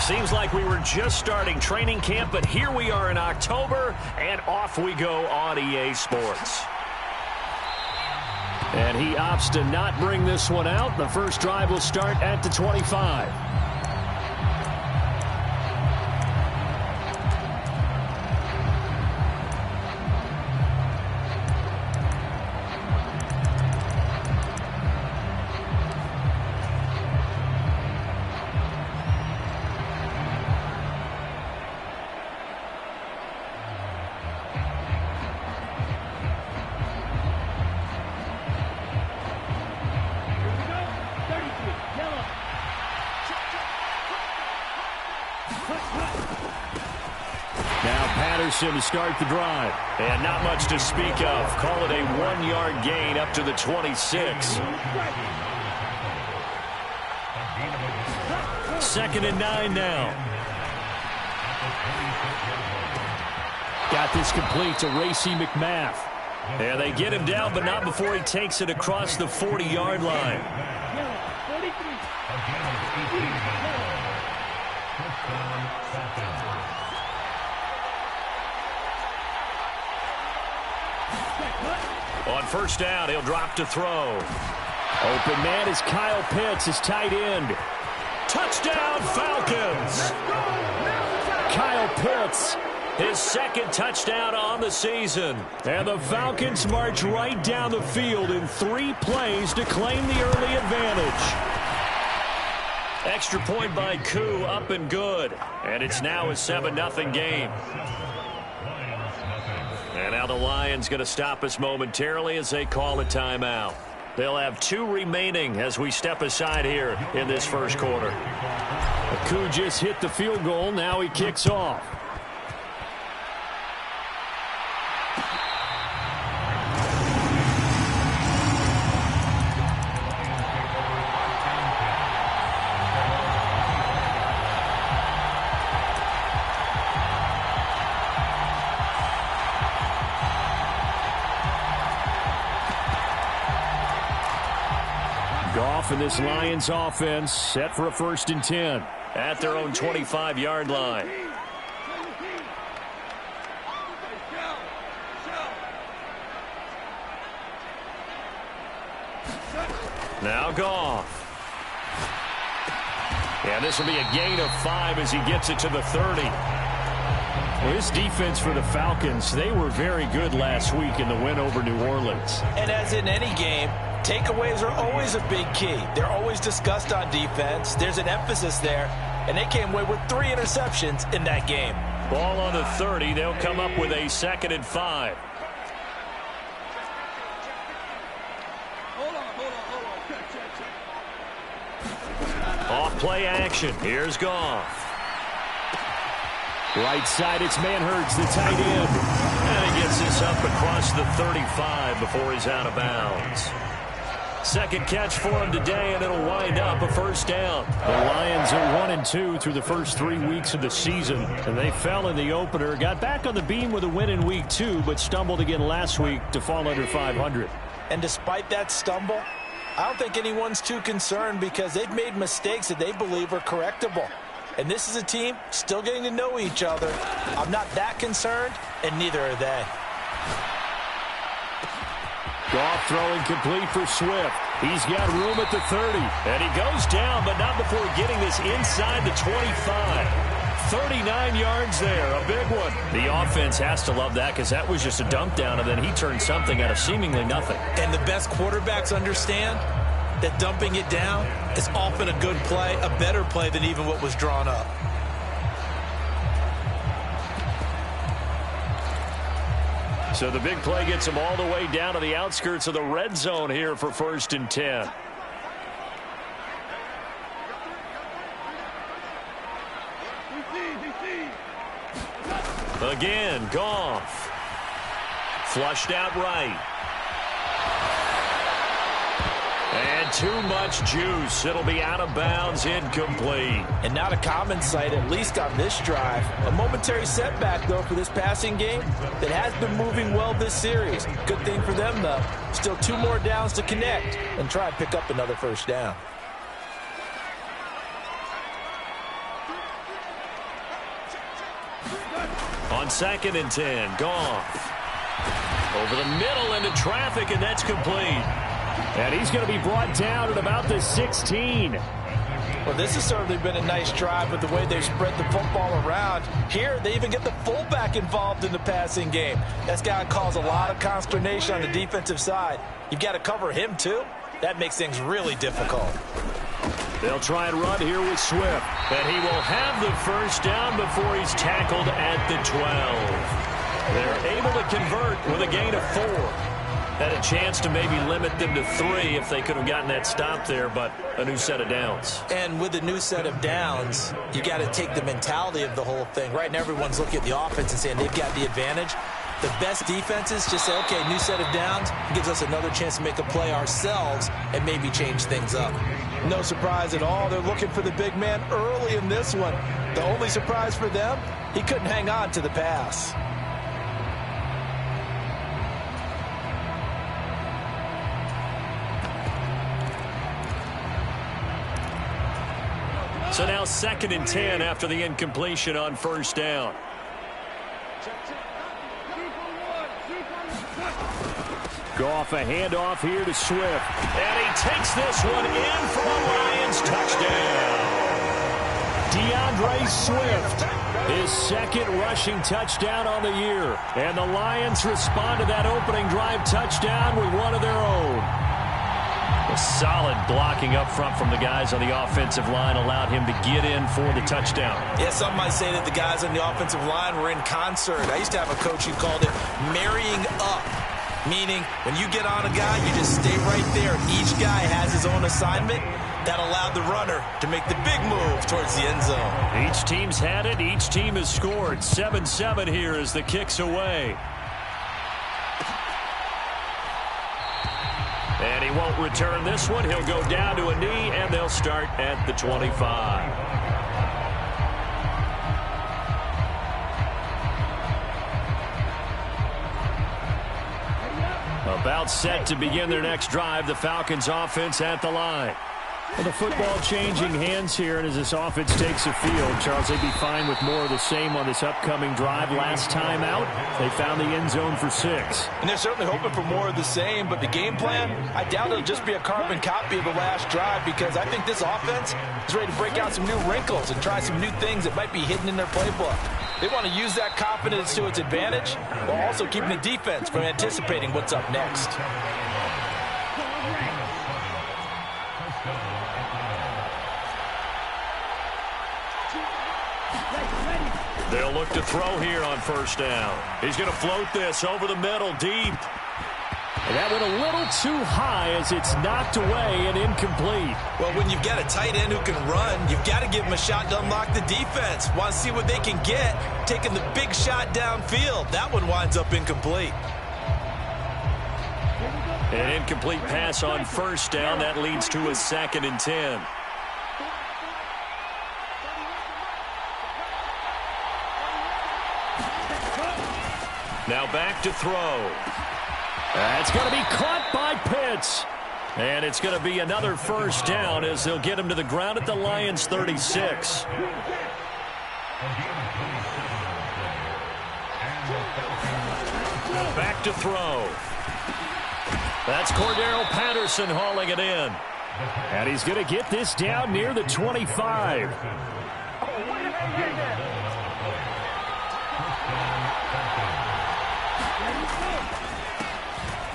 Seems like we were just starting training camp, but here we are in October, and off we go on EA Sports. And he opts to not bring this one out. The first drive will start at the 25. To start the drive. And not much to speak of. Call it a 1-yard gain up to the 26. 2nd and 9 now. Got this complete to Racy McMath. And they get him down, but not before he takes it across the 40-yard line. On first down, he'll drop to throw. Open man is Kyle Pitts, his tight end. Touchdown, Falcons! Kyle Pitts, his second touchdown on the season. And the Falcons march right down the field in 3 plays to claim the early advantage. Extra point by Koo, up and good. And it's now a 7-0 game. And now the Lions going to stop us momentarily as they call a timeout. They'll have 2 remaining as we step aside here in this first quarter. Koo just hit the field goal. Now he kicks off. And this Lions offense set for a 1st and 10 at their own 25-yard line. Now Goff. And this will be a gain of 5 as he gets it to the 30. Well, this defense for the Falcons, they were very good last week in the win over New Orleans. And as in any game, takeaways are always a big key. They're always discussed on defense. There's an emphasis there, and they came away with 3 interceptions in that game. Ball on the 30. They'll come up with a 2nd and 5. Off play action. Here's Goff. Right side, it's Manhurts, the tight end. And he gets this up across the 35 before he's out of bounds. Second catch for him today, and it'll wind up a 1st down. The Lions are 1-2 through the first 3 weeks of the season, and they fell in the opener. Got back on the beam with a win in week 2, but stumbled again last week to fall under 500. And despite that stumble, I don't think anyone's too concerned because they've made mistakes that they believe are correctable. And this is a team still getting to know each other. I'm not that concerned, and neither are they. Goff throwing complete for Swift. He's got room at the 30. And he goes down, but not before getting this inside the 25. 39 yards there, a big one. The offense has to love that because that was just a dump down, and then he turned something out of seemingly nothing. And the best quarterbacks understand that dumping it down is often a good play, a better play than even what was drawn up. So the big play gets him all the way down to the outskirts of the red zone here for 1st and 10. Again, Goff. Flushed out right. And too much juice. It'll be out of bounds, incomplete. And not a common sight, at least on this drive. A momentary setback, though, for this passing game that has been moving well this series. Good thing for them, though. Still 2 more downs to connect and try and pick up another 1st down. On 2nd and 10, Goff. Over the middle into traffic, and that's complete. And he's going to be brought down at about the 16. Well, this has certainly been a nice drive with the way they've spread the football around. Here, they even get the fullback involved in the passing game. That's got to cause a lot of consternation on the defensive side. You've got to cover him, too. That makes things really difficult. They'll try and run here with Swift. And he will have the first down before he's tackled at the 12. They're able to convert with a gain of 4. Had a chance to maybe limit them to 3 if they could have gotten that stop there, but a new set of downs. And with a new set of downs, you got to take the mentality of the whole thing. Right now, everyone's looking at the offense and saying they've got the advantage. The best defenses just say, okay, new set of downs. It gives us another chance to make a play ourselves and maybe change things up. No surprise at all. They're looking for the big man early in this one. The only surprise for them, he couldn't hang on to the pass. So now 2nd and 10 after the incompletion on first down. Goff, a handoff here to Swift. And he takes this one in for a Lions touchdown. DeAndre Swift, his 2nd rushing touchdown on the year. And the Lions respond to that opening drive touchdown with one of their own. A solid blocking up front from the guys on the offensive line allowed him to get in for the touchdown. Yeah, some might say that the guys on the offensive line were in concert. I used to have a coach who called it marrying up, meaning when you get on a guy, you just stay right there. Each guy has his own assignment. That allowed the runner to make the big move towards the end zone. Each team's had it. Each team has scored. 7-7 here as the kick's away. And he won't return this one. He'll go down to a knee, and they'll start at the 25. About set to begin their next drive, the Falcons offense at the line. Well, the football changing hands here, and as this offense takes the field, Charles, they'd be fine with more of the same on this upcoming drive. Last time out, they found the end zone for 6. And they're certainly hoping for more of the same, but the game plan, I doubt it'll just be a carbon copy of the last drive, because I think this offense is ready to break out some new wrinkles and try some new things that might be hidden in their playbook. They want to use that confidence to its advantage while also keeping the defense from anticipating what's up next. They'll look to throw here on first down. He's going to float this over the middle, deep. And that went a little too high as it's knocked away and incomplete. Well, when you've got a tight end who can run, you've got to give him a shot to unlock the defense. Want to see what they can get, taking the big shot downfield. That one winds up incomplete. An incomplete pass on first down. That leads to a 2nd and 10. Now back to throw. It's going to be caught by Pitts. And it's going to be another first down as they'll get him to the ground at the Lions' 36. Back to throw. That's Cordero Patterson hauling it in. And he's going to get this down near the 25.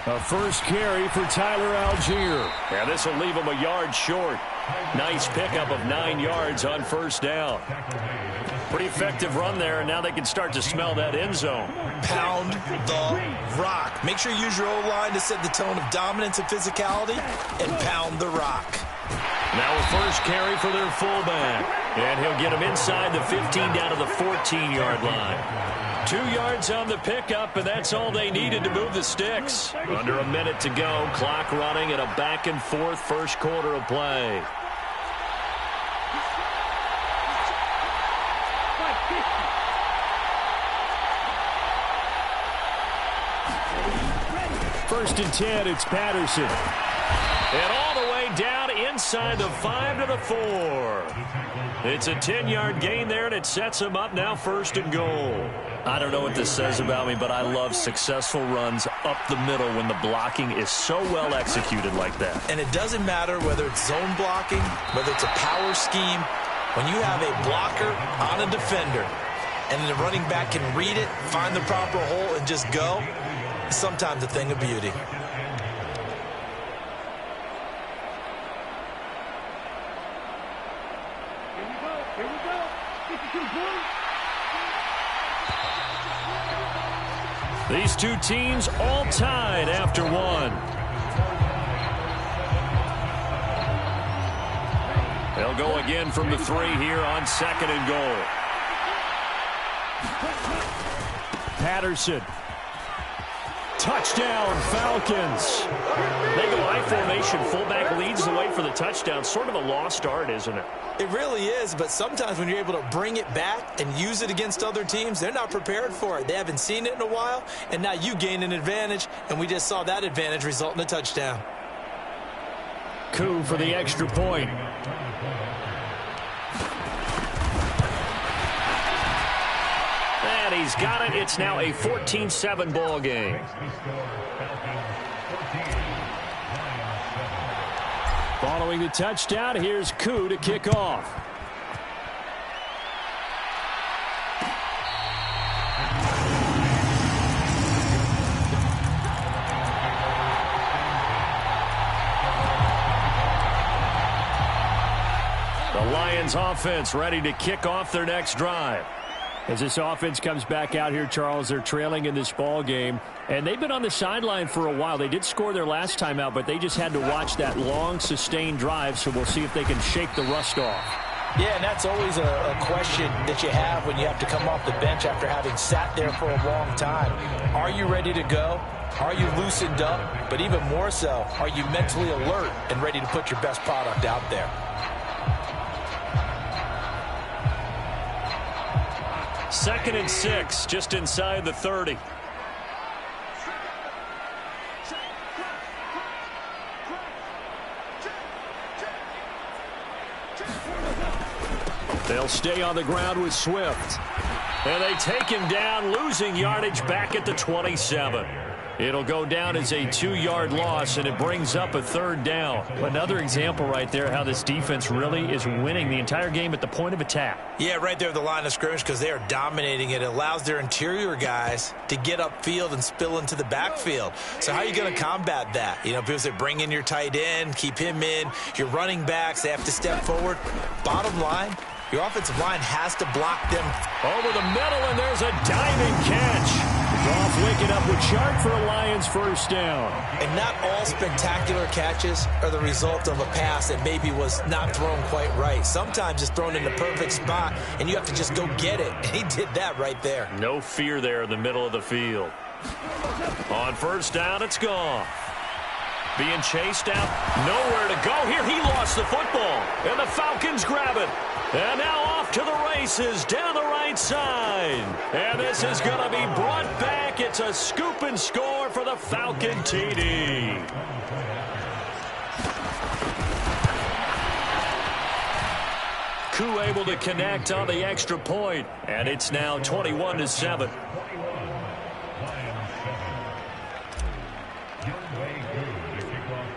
A first carry for Tyler Algier. And this will leave him a yard short. Nice pickup of 9 yards on first down. Pretty effective run there, and now they can start to smell that end zone. Pound the rock. Make sure you use your O-line to set the tone of dominance and physicality, and pound the rock. Now a first carry for their fullback. And he'll get him inside the 15 down to the 14-yard line. 2 yards on the pickup, and that's all they needed to move the sticks. Under a minute to go, clock running, and a back-and-forth first quarter of play. First and 10, it's Patterson. And all the way down inside the 5 to the 4. It's a 10-yard gain there, and it sets him up now 1st and goal. I don't know what this says about me, but I love successful runs up the middle when the blocking is so well executed like that. And it doesn't matter whether it's zone blocking, whether it's a power scheme. When you have a blocker on a defender and the running back can read it, find the proper hole, and just go, it's sometimes a thing of beauty. These two teams all tied after one. They'll go again from the 3 here on 2nd and goal. Patterson. Touchdown, Falcons. They go I formation. Fullback leads the way for the touchdown. Sort of a lost art, isn't it? It really is, but sometimes when you're able to bring it back and use it against other teams, they're not prepared for it. They haven't seen it in a while, and now you gain an advantage, and we just saw that advantage result in a touchdown. Coup for the extra point. And he's got it. It's now a 14-7 ball game. Following the touchdown, here's Coup to kick off. The Lions offense ready to kick off their next drive. As this offense comes back out here, Charles, they're trailing in this ball game, and they've been on the sideline for a while. They did score their last time out, but they just had to watch that long, sustained drive, so we'll see if they can shake the rust off. Yeah, and that's always a question that you have when you have to come off the bench after having sat there for a long time. Are you ready to go? Are you loosened up? But even more so, are you mentally alert and ready to put your best product out there? 2nd and 6, just inside the 30. They'll stay on the ground with Swift. And they take him down, losing yardage back at the 27. It'll go down as a 2-yard loss, and it brings up a 3rd down. Another example right there how this defense really is winning the entire game at the point of attack. Yeah, right there at the line of scrimmage because they are dominating it. It allows their interior guys to get upfield and spill into the backfield. So how are you going to combat that? You know, people say bring in your tight end, keep him in. Your running backs, they have to step forward. Bottom line, your offensive line has to block them. Over the middle, and there's a diving catch. Goff waking up with Sharp for a Lions 1st down. And not all spectacular catches are the result of a pass that maybe was not thrown quite right. Sometimes it's thrown in the perfect spot, and you have to just go get it. And he did that right there. No fear there in the middle of the field. On 1st down, it's Goff. Being chased out, nowhere to go. Here he lost the football, and the Falcons grab it. And now off to the races down the right side. And this is going to be brought back. It's a scoop and score for the Falcon TD. Coup able to connect on the extra point, and it's now 21-7.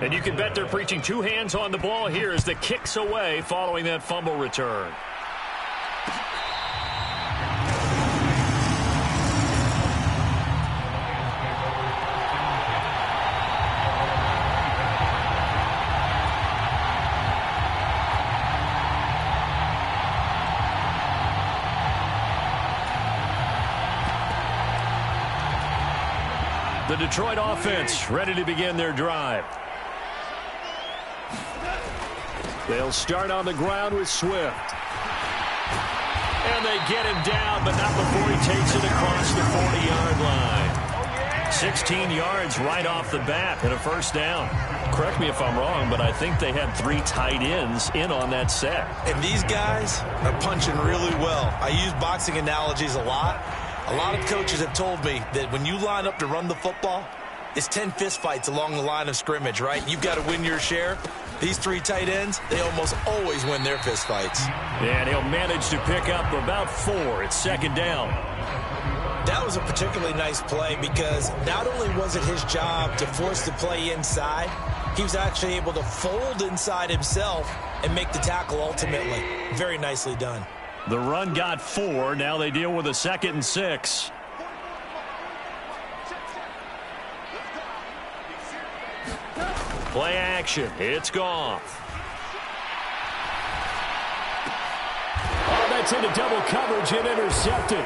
And you can bet they're preaching 2 hands on the ball here as the kick's away following that fumble return. The Detroit offense ready to begin their drive. They'll start on the ground with Swift. And they get him down, but not before he takes it across the 40-yard line. 16 yards right off the bat and a 1st down. Correct me if I'm wrong, but I think they had 3 tight ends in on that set. And these guys are punching really well. I use boxing analogies a lot. A lot of coaches have told me that when you line up to run the football, it's 10 fistfights along the line of scrimmage, right? You've got to win your share. These three tight ends, they almost always win their fist fights. And he'll manage to pick up about 4. It's second down. That was a particularly nice play because not only was it his job to force the play inside, he was actually able to fold inside himself and make the tackle ultimately. Very nicely done. The run got 4. Now they deal with a 2nd and 6. Play action. It's Goff. Oh, that's into double coverage and intercepted.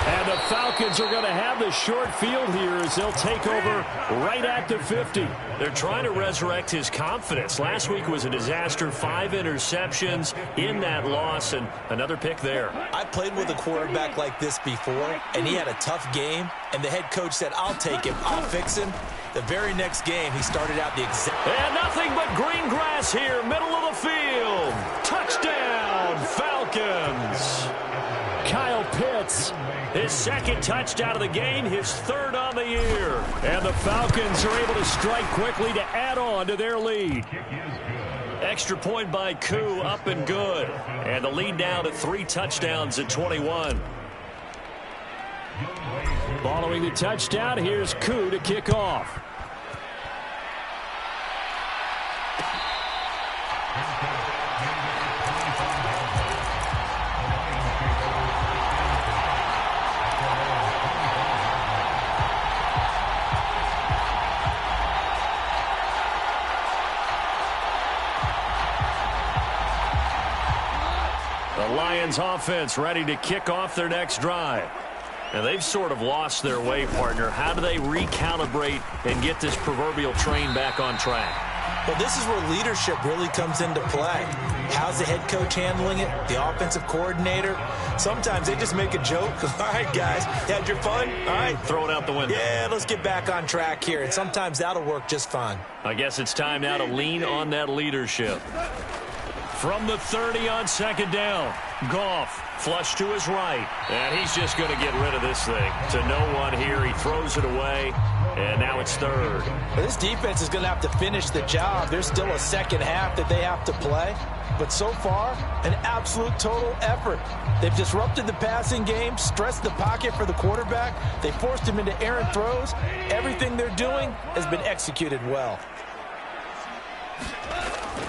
And the Falcons are going to have the short field here as they'll take over right at the 50. They're trying to resurrect his confidence. Last week was a disaster. 5 interceptions in that loss, and another pick there. I played with a quarterback like this before, and he had a tough game, and the head coach said, I'll take him, I'll fix him. The very next game, he started out the exact... And nothing but green grass here, middle of the field. Touchdown, Falcons. Kyle Pitts, his 2nd touchdown of the game, his 3rd on the year. And the Falcons are able to strike quickly to add on to their lead. Extra point by Koo, up and good. And the lead now to 3 touchdowns at 21. Following the touchdown, here's Koo to kick off. The Lions offense ready to kick off their next drive. And they've sort of lost their way, partner. How do they recalibrate and get this proverbial train back on track? Well, this is where leadership really comes into play. How's the head coach handling it? The offensive coordinator? Sometimes they just make a joke. All right, guys, you had your fun? All right. Throw it out the window. Yeah, let's get back on track here. And sometimes that'll work just fine. I guess it's time now to lean on that leadership. From the 30 on 2nd down, Goff flush to his right, and he's just going to get rid of this thing. To no one here, he throws it away, and now it's 3rd. This defense is going to have to finish the job. There's still a second half that they have to play, but so far, an absolute total effort. They've disrupted the passing game, stressed the pocket for the quarterback. They forced him into errant throws. Everything they're doing has been executed well.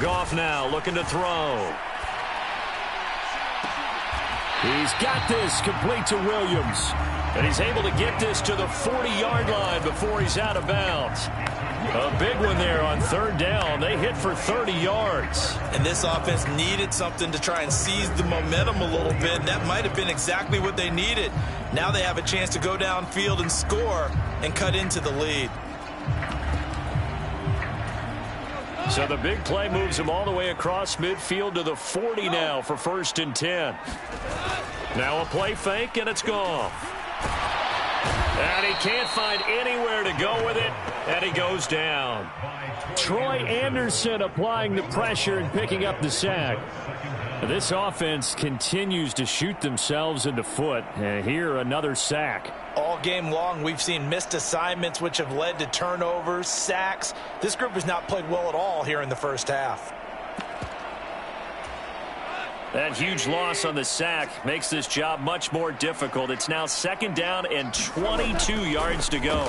Goff now looking to throw. He's got this complete to Williams. And he's able to get this to the 40-yard line before he's out of bounds. A big one there on 3rd down. They hit for 30 yards. And this offense needed something to try and seize the momentum a little bit. And that might have been exactly what they needed. Now they have a chance to go downfield and score and cut into the lead. So the big play moves him all the way across midfield to the 40 now for 1st and 10. Now a play fake, and it's gone. And he can't find anywhere to go with it, and he goes down. Troy Anderson applying the pressure and picking up the sack. This offense continues to shoot themselves in the foot. And here, another sack. All game long, we've seen missed assignments, which have led to turnovers, sacks. This group has not played well at all here in the first half. That huge loss on the sack makes this job much more difficult. It's now 2nd down and 22 yards to go.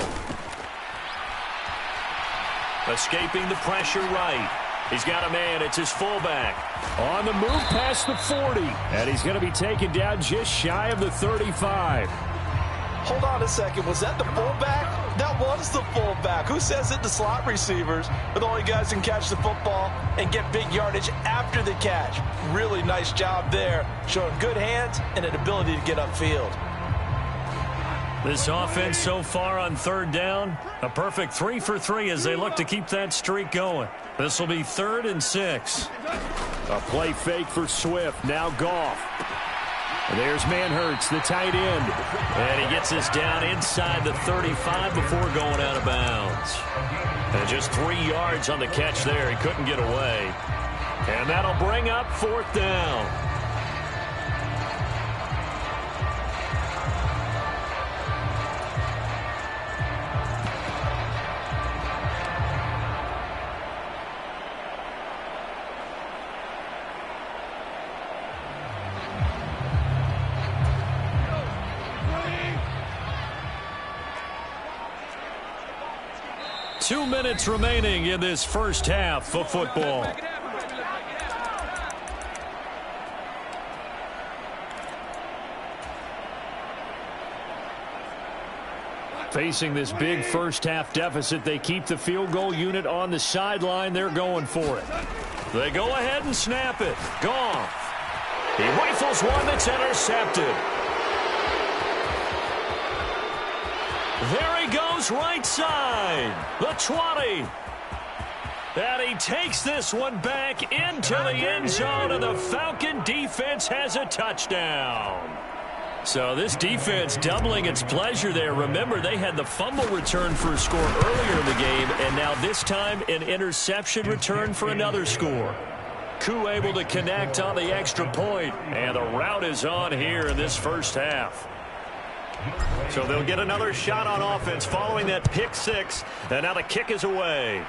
Escaping the pressure right. He's got a man. It's his fullback. On the move past the 40. And he's going to be taken down just shy of the 35. Hold on a second. Was that the fullback? That was the fullback. Who says it? The slot receivers are the only guys who can catch the football and get big yardage after the catch. Really nice job there, showing good hands and an ability to get upfield. This offense so far on 3rd down, a perfect 3 for 3 as they look to keep that streak going. This will be 3rd and 6. A play fake for Swift. Now Goff. There's Manhurts, the tight end. And he gets this down inside the 35 before going out of bounds. And just 3 yards on the catch there. He couldn't get away. And that'll bring up 4th down. 2 minutes remaining in this first half of football. Facing this big first-half deficit, they keep the field goal unit on the sideline. They're going for it. They go ahead and snap it. Goff. He rifles one that's intercepted. There he goes, right side. The 20. And he takes this one back into the end zone, and the Falcon defense has a touchdown. So this defense doubling its pleasure there. Remember, they had the fumble return for a score earlier in the game, and now this time an interception return for another score. Koo able to connect on the extra point, and the route is on here in this first half. So they'll get another shot on offense following that pick six, and now the kick is away.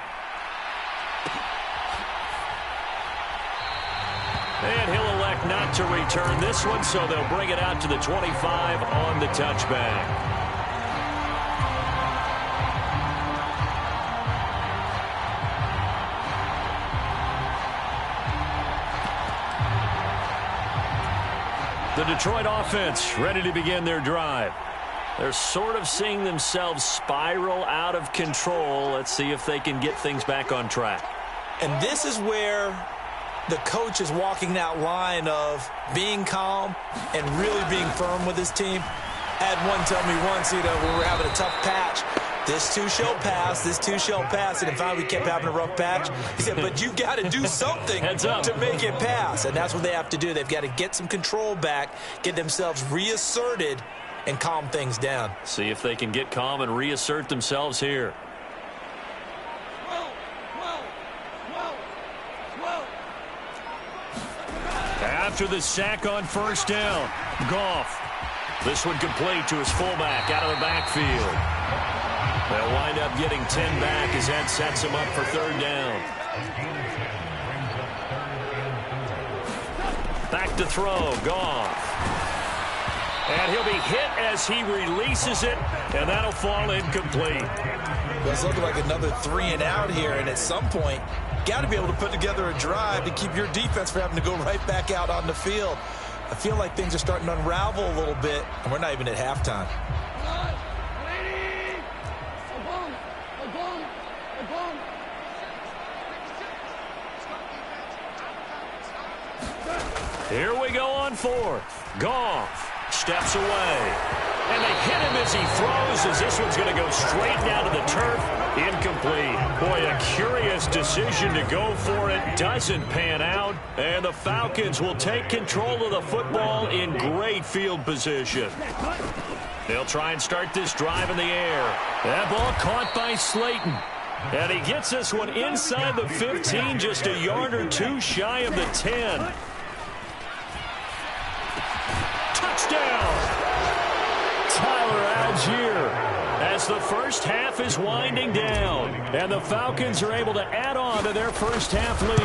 And he'll elect not to return this one, so they'll bring it out to the 25 on the touchback. The Detroit offense ready to begin their drive. They're sort of seeing themselves spiral out of control. Let's see if they can get things back on track. And this is where the coach is walking that line of being calm and really being firm with his team. I had one tell me once, when we were having a tough patch, this too shall pass, this too shall pass. And finally we kept having a rough patch. He said, but you got to do something to make it pass. And that's what they have to do. They've got to get some control back, get themselves reasserted, and calm things down. See if they can get calm and reassert themselves here. After the sack on first down, Goff. This one complete to his fullback out of the backfield. They'll wind up getting 10 back as that sets him up for third down. Back to throw, Goff. And he'll be hit as he releases it, and that'll fall incomplete. Well, it's looking like another 3 and out here, and at some point, got to be able to put together a drive to keep your defense from having to go right back out on the field. I feel like things are starting to unravel a little bit, and we're not even at halftime. Here we go on fourth. Goff steps away. And they hit him as he throws, as this one's going to go straight down to the turf. Incomplete. Boy, a curious decision to go for it. Doesn't pan out. And the Falcons will take control of the football in great field position. They'll try and start this drive in the air. That ball caught by Slayton. And he gets this one inside the 15, just a yard or two shy of the 10. Touchdown! Tyler Algier, as the first half is winding down, and the Falcons are able to add on to their first half lead.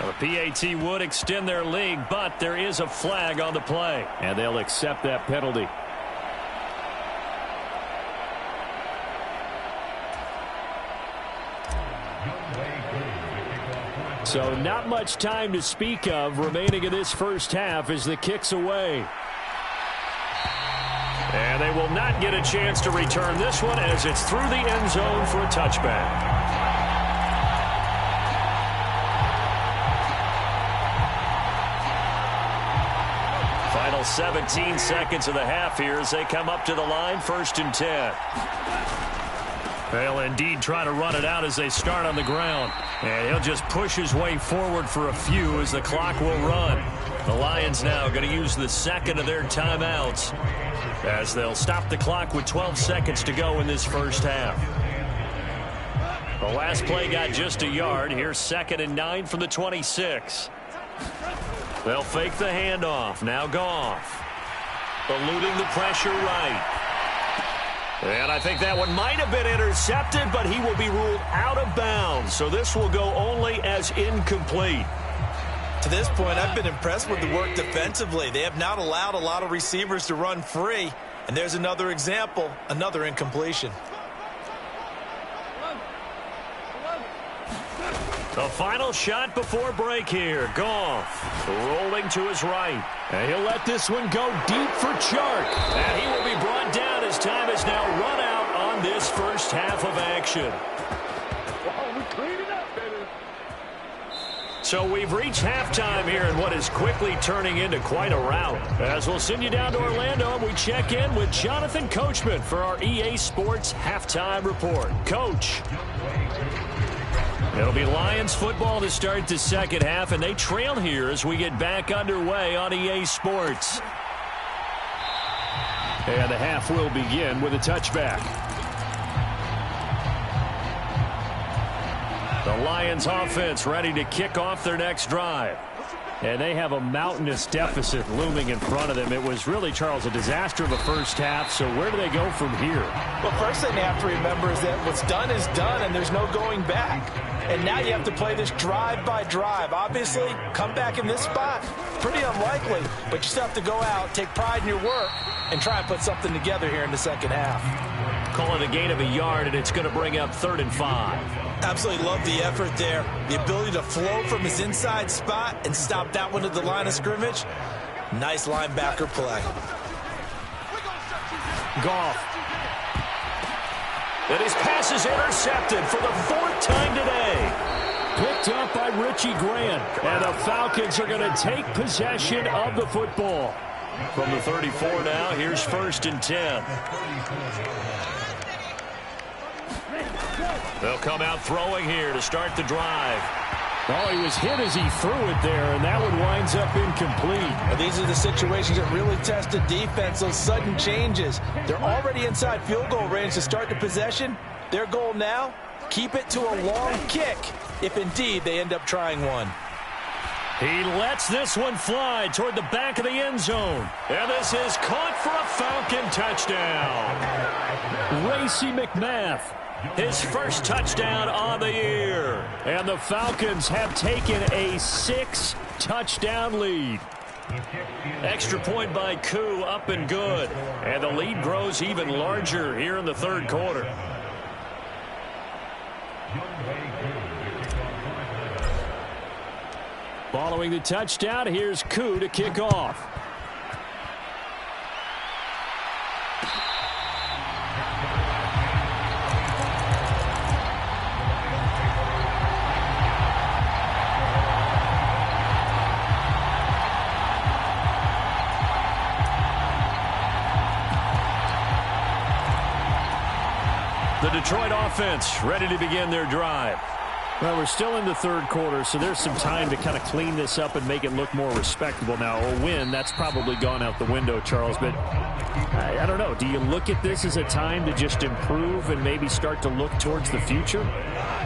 The PAT would extend their lead, but there is a flag on the play, and they'll accept that penalty. So not much time to speak of remaining in this first half as the kick's away. And they will not get a chance to return this one as it's through the end zone for a touchback. Final 17 seconds of the half here as they come up to the line, 1st and 10. They'll indeed try to run it out as they start on the ground. And he'll just push his way forward for a few as the clock will run. The Lions now going to use the second of their timeouts as they'll stop the clock with 12 seconds to go in this first half. The last play got just a yard. Here's 2nd and 9 from the 26. They'll fake the handoff. Now Goff. Eluding the pressure right. And I think that one might have been intercepted, but he will be ruled out of bounds. So this will go only as incomplete. To this point, I've been impressed with the work defensively. They have not allowed a lot of receivers to run free. And there's another example, another incompletion. A final shot before break here. Goff rolling to his right. And he'll let this one go deep for Chark. And he will be brought down as time is now run out on this first half of action. So we've reached halftime here in what is quickly turning into quite a rout. As we'll send you down to Orlando, and we check in with Jonathan Coachman for our EA Sports Halftime Report. Coach. It'll be Lions football to start the second half, and they trail here as we get back underway on EA Sports. And the half will begin with a touchback. The Lions offense ready to kick off their next drive. And they have a mountainous deficit looming in front of them. It was really, Charles, a disaster of a first half. So where do they go from here? Well, first thing they have to remember is that what's done is done, and there's no going back. And now you have to play this drive by drive. Obviously, come back in this spot, pretty unlikely. But you still have to go out, take pride in your work, and try and put something together here in the second half. Call it a gain of a yard, and it's going to bring up 3rd and 5. Absolutely love the effort there. The ability to flow from his inside spot and stop that one at the line of scrimmage. Nice linebacker play. Goff. And his pass is intercepted for the 4th time today. Picked up by Richie Grant. And the Falcons are going to take possession of the football. From the 34 now, here's 1st and 10. They'll come out throwing here to start the drive. Oh, he was hit as he threw it there, and that one winds up incomplete. Well, these are the situations that really test the defense, those sudden changes. They're already inside field goal range to start the possession. Their goal now, keep it to a long kick, if indeed they end up trying one. He lets this one fly toward the back of the end zone. And this is caught for a Falcon touchdown. Racey McMath. His first touchdown on the year. And the Falcons have taken a 6-touchdown lead. Extra point by Koo, up and good. And the lead grows even larger here in the 3rd quarter. Following the touchdown, here's Koo to kick off. The Detroit offense ready to begin their drive. Well, we're still in the 3rd quarter, so there's some time to kind of clean this up and make it look more respectable now. A win, that's probably gone out the window, Charles, but I don't know. Do you look at this as a time to just improve and maybe start to look towards the future?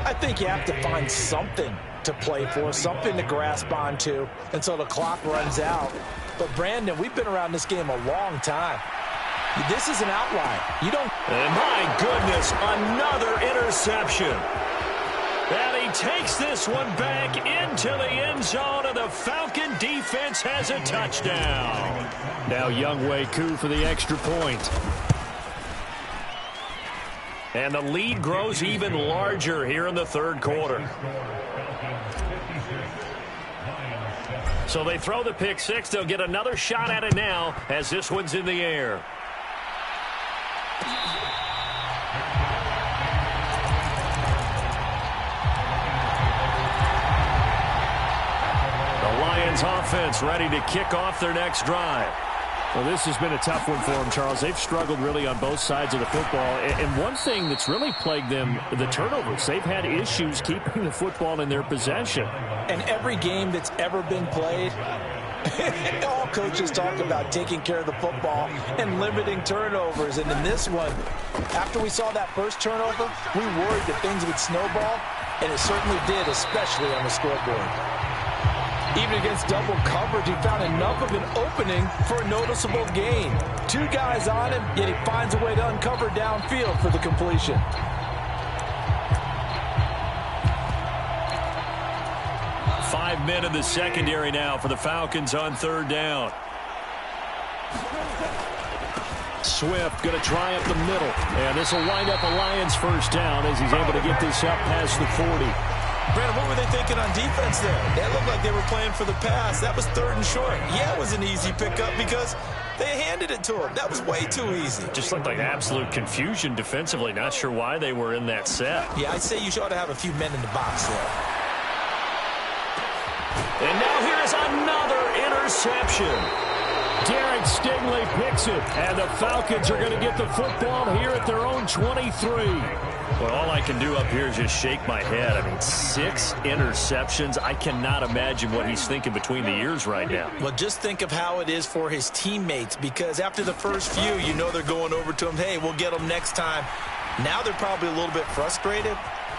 I think you have to find something to play for, something to grasp onto until the clock runs out. But, Brandon, we've been around this game a long time. This is an outlier. You don't... And my goodness, another interception. And he takes this one back into the end zone, and the Falcon defense has a touchdown. Now Younghoe Koo for the extra point. And the lead grows even larger here in the 3rd quarter. So they throw the pick 6. They'll get another shot at it now as this one's in the air. Offense ready to kick off their next drive. Well, this has been a tough one for them, Charles. They've struggled really on both sides of the football. And one thing that's really plagued them, the turnovers. They've had issues keeping the football in their possession. And every game that's ever been played, all coaches talk about taking care of the football and limiting turnovers. And in this one, after we saw that first turnover, we worried that things would snowball, and it certainly did, especially on the scoreboard. Even against double coverage, he found enough of an opening for a noticeable gain. 2 guys on him, yet he finds a way to uncover downfield for the completion. Five men in the secondary now for the Falcons on 3rd down. Swift going to try up the middle. And this will wind up a Lions first down as he's able to get this up past the 40. Brandon, what were they thinking on defense there? That looked like they were playing for the pass. That was 3rd and short. Yeah, it was an easy pickup because they handed it to him. That was way too easy. Just looked like absolute confusion defensively. Not sure why they were in that set. Yeah, I'd say you ought to have a few men in the box there. And now here's another interception. Derek Stingley picks it, and the Falcons are going to get the football here at their own 23. Well, all I can do up here is just shake my head. I mean, 6 interceptions. I cannot imagine what he's thinking between the ears right now. Well, just think of how it is for his teammates, because after the first few, you know they're going over to him, hey, we'll get them next time. Now they're probably a little bit frustrated.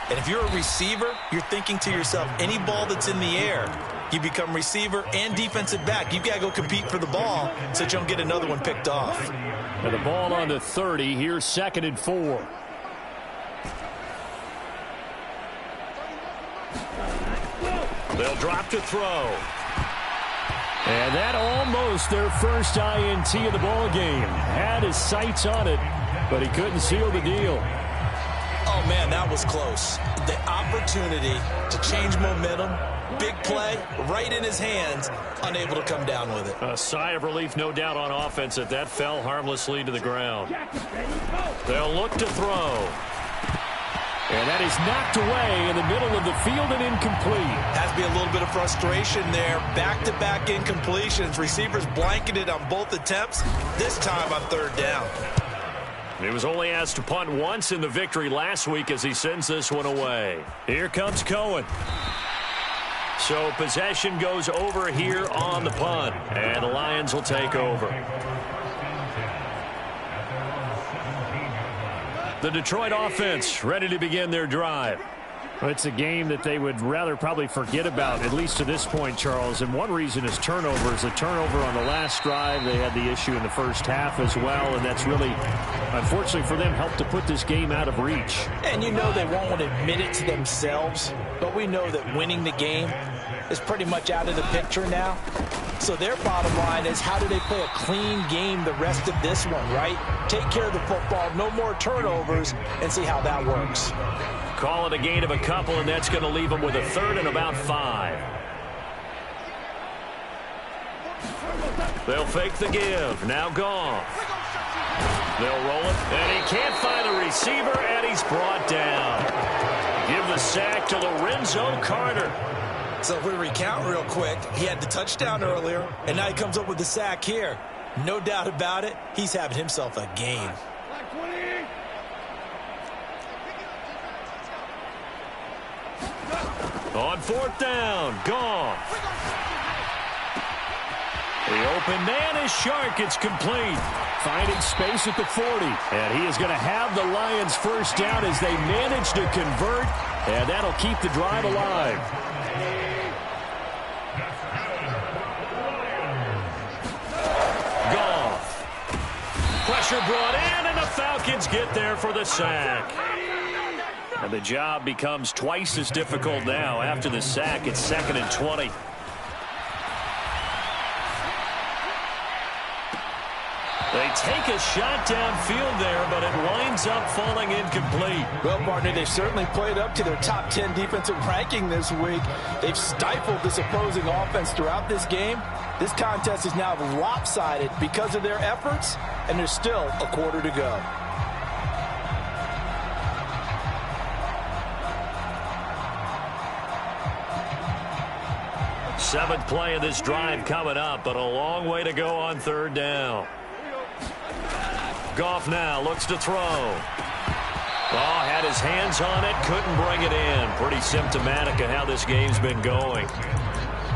And if you're a receiver, you're thinking to yourself, any ball that's in the air, you become receiver and defensive back. You've got to go compete for the ball so that you don't get another one picked off. And the ball on the 30. Here's 2nd and 4. They'll drop to throw. And that almost their first INT of the ball game. Had his sights on it, but he couldn't seal the deal. Oh, man, that was close. The opportunity to change momentum, big play, right in his hands, unable to come down with it. A sigh of relief, no doubt, on offense that fell harmlessly to the ground. They'll look to throw. And that is knocked away in the middle of the field and incomplete. Has to be a little bit of frustration there. Back-to-back incompletions. Receivers blanketed on both attempts, this time on 3rd down. He was only asked to punt once in the victory last week as he sends this one away. Here comes Cohen. So possession goes over here on the punt, and the Lions will take over. The Detroit offense ready to begin their drive. Well, it's a game that they would rather probably forget about, at least to this point, Charles. And one reason is turnovers. A turnover on the last drive. They had the issue in the first half as well, and that's really, unfortunately for them, helped to put this game out of reach. And you know they won't admit it to themselves, but we know that winning the game is pretty much out of the picture now. So their bottom line is, how do they play a clean game the rest of this one, right? Take care of the football, no more turnovers, and see how that works. Call it a gain of a couple, and that's going to leave them with a 3rd and about 5. They'll fake the give. Now Goff. They'll roll it, and he can't find a receiver, and he's brought down. Give the sack to Lorenzo Carter. So if we recount real quick, he had the touchdown earlier, and now he comes up with the sack here. No doubt about it, he's having himself a game. On 4th down, Goff. The open man is Shark. It's complete. Finding space at the 40. And he is going to have the Lions first down as they manage to convert. And that'll keep the drive alive. Goff. Pressure brought in, and the Falcons get there for the sack. And the job becomes twice as difficult now. After the sack, it's 2nd and 20. They take a shot downfield there, but it winds up falling incomplete. Well, partner, they've certainly played up to their top 10 defensive ranking this week. They've stifled this opposing offense throughout this game. This contest is now lopsided because of their efforts, and there's still a quarter to go. Seventh play of this drive coming up, but a long way to go on 3rd down. Goff now looks to throw. Oh, had his hands on it, couldn't bring it in. Pretty symptomatic of how this game's been going.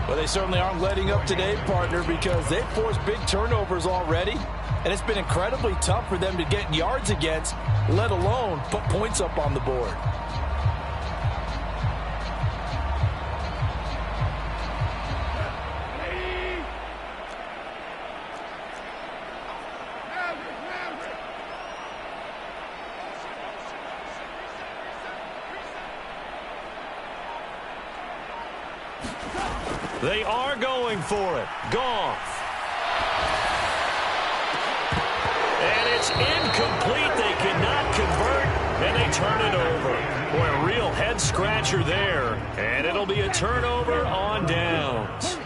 Well, they certainly aren't letting up today, partner, because they've forced big turnovers already, and it's been incredibly tough for them to get yards against, let alone put points up on the board. They are going for it. Goff. And it's incomplete. They cannot convert, and they turn it over. Boy, a real head-scratcher there. And it'll be a turnover on downs.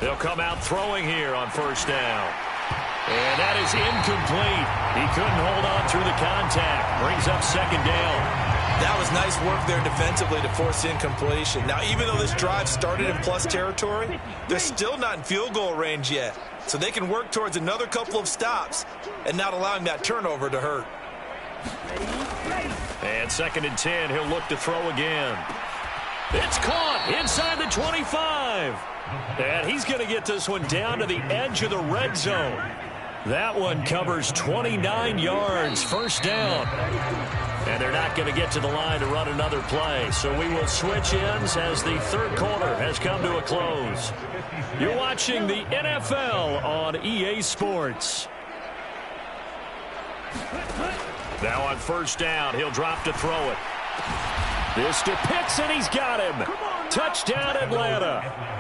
They'll come out throwing here on first down. And that is incomplete. He couldn't hold on through the contact. Brings up second down. That was nice work there defensively to force incompletion. Now, even though this drive started in plus territory, they're still not in field goal range yet. So they can work towards another couple of stops and not allowing that turnover to hurt. And 2nd and 10, he'll look to throw again. It's caught inside the 25. And he's going to get this one down to the edge of the red zone. That one covers 29 yards, first down. And they're not going to get to the line to run another play. So we will switch ends as the third quarter has come to a close. You're watching the NFL on EA Sports. Now on first down, he'll drop to throw it. This to Pitts, and he's got him. Touchdown, Atlanta.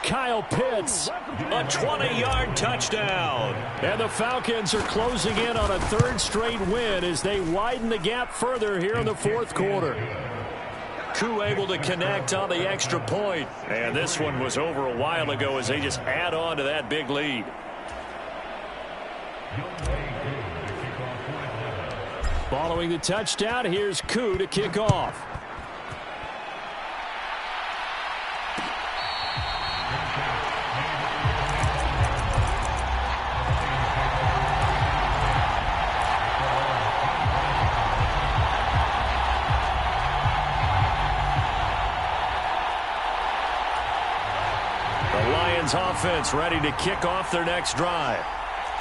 Kyle Pitts, a 20-yard touchdown. And the Falcons are closing in on a third straight win as they widen the gap further here in the fourth quarter. Koo able to connect on the extra point. And this one was over a while ago as they just add on to that big lead. Following the touchdown, here's Koo to kick off. Offense ready to kick off their next drive.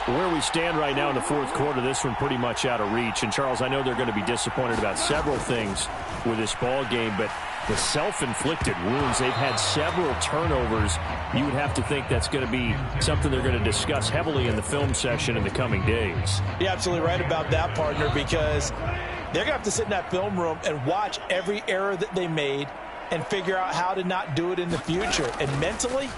Where we stand right now in the fourth quarter, this one pretty much out of reach. And, Charles, I know they're going to be disappointed about several things with this ball game, but the self-inflicted wounds, they've had several turnovers. You would have to think that's going to be something they're going to discuss heavily in the film session in the coming days. You're absolutely right about that, partner, because they're going to have to sit in that film room and watch every error that they made and figure out how to not do it in the future. And mentally,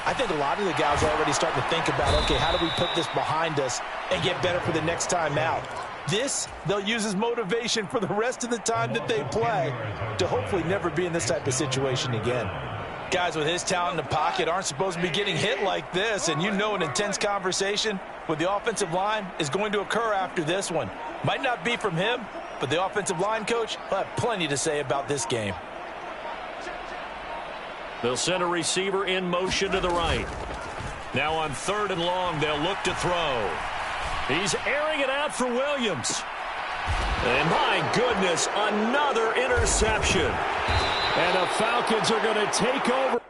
I think a lot of the guys are already starting to think about, okay, how do we put this behind us and get better for the next time out? This, they'll use as motivation for the rest of the time that they play to hopefully never be in this type of situation again. Guys with his talent in the pocket aren't supposed to be getting hit like this, and you know an intense conversation with the offensive line is going to occur after this one. Might not be from him, but the offensive line coach will have plenty to say about this game. They'll send a receiver in motion to the right. Now on 3rd and long, they'll look to throw. He's airing it out for Williams. And my goodness, another interception. And the Falcons are going to take over.